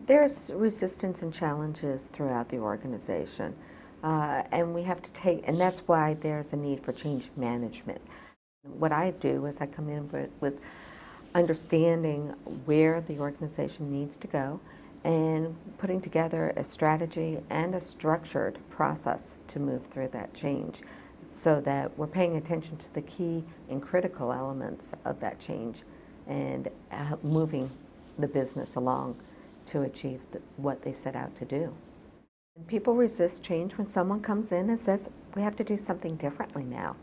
There's resistance and challenges throughout the organization, and we have to take, and that's why there's a need for change management. What I do is I come in with understanding where the organization needs to go and putting together a strategy and a structured process to move through that change so that we're paying attention to the key and critical elements of that change and moving the business along to achieve what they set out to do. And people resist change when someone comes in and says, we have to do something differently now.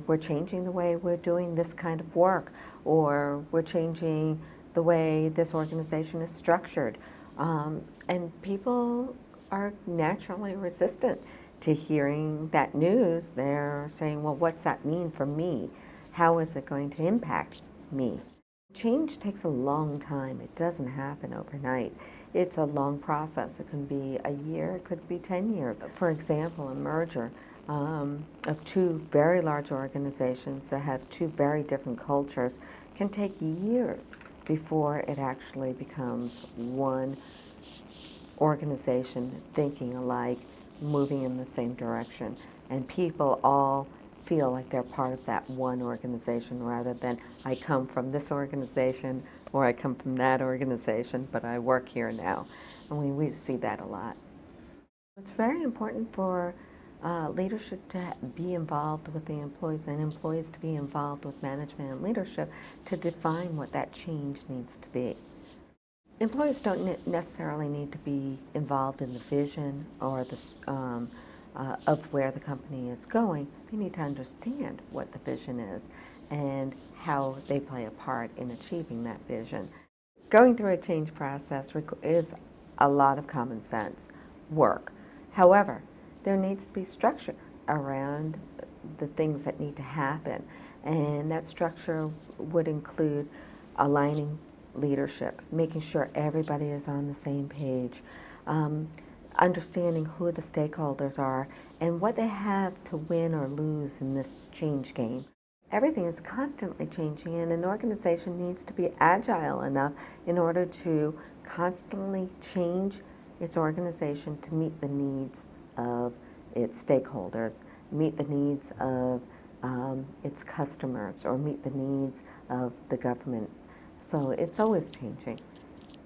We're changing the way we're doing this kind of work, or we're changing the way this organization is structured. And people are naturally resistant to hearing that news. They're saying, well, what's that mean for me? How is it going to impact me? Change takes a long time. It doesn't happen overnight. It's a long process. It can be a year, it could be 10 years. For example, a merger of two very large organizations that have two very different cultures can take years before it actually becomes one organization thinking alike, moving in the same direction, and people all feel like they're part of that one organization rather than I come from this organization or I come from that organization, but I work here now. And we see that a lot. It's very important for leadership to be involved with the employees and employees to be involved with management and leadership to define what that change needs to be. Employees don't necessarily need to be involved in the vision or the of where the company is going. They need to understand what the vision is and how they play a part in achieving that vision. Going through a change process is a lot of common sense work. However, there needs to be structure around the things that need to happen, and that structure would include aligning leadership, making sure everybody is on the same page, understanding who the stakeholders are and what they have to win or lose in this change game. Everything is constantly changing, and an organization needs to be agile enough in order to constantly change its organization to meet the needs of its stakeholders, meet the needs of its customers, or meet the needs of the government. So it's always changing.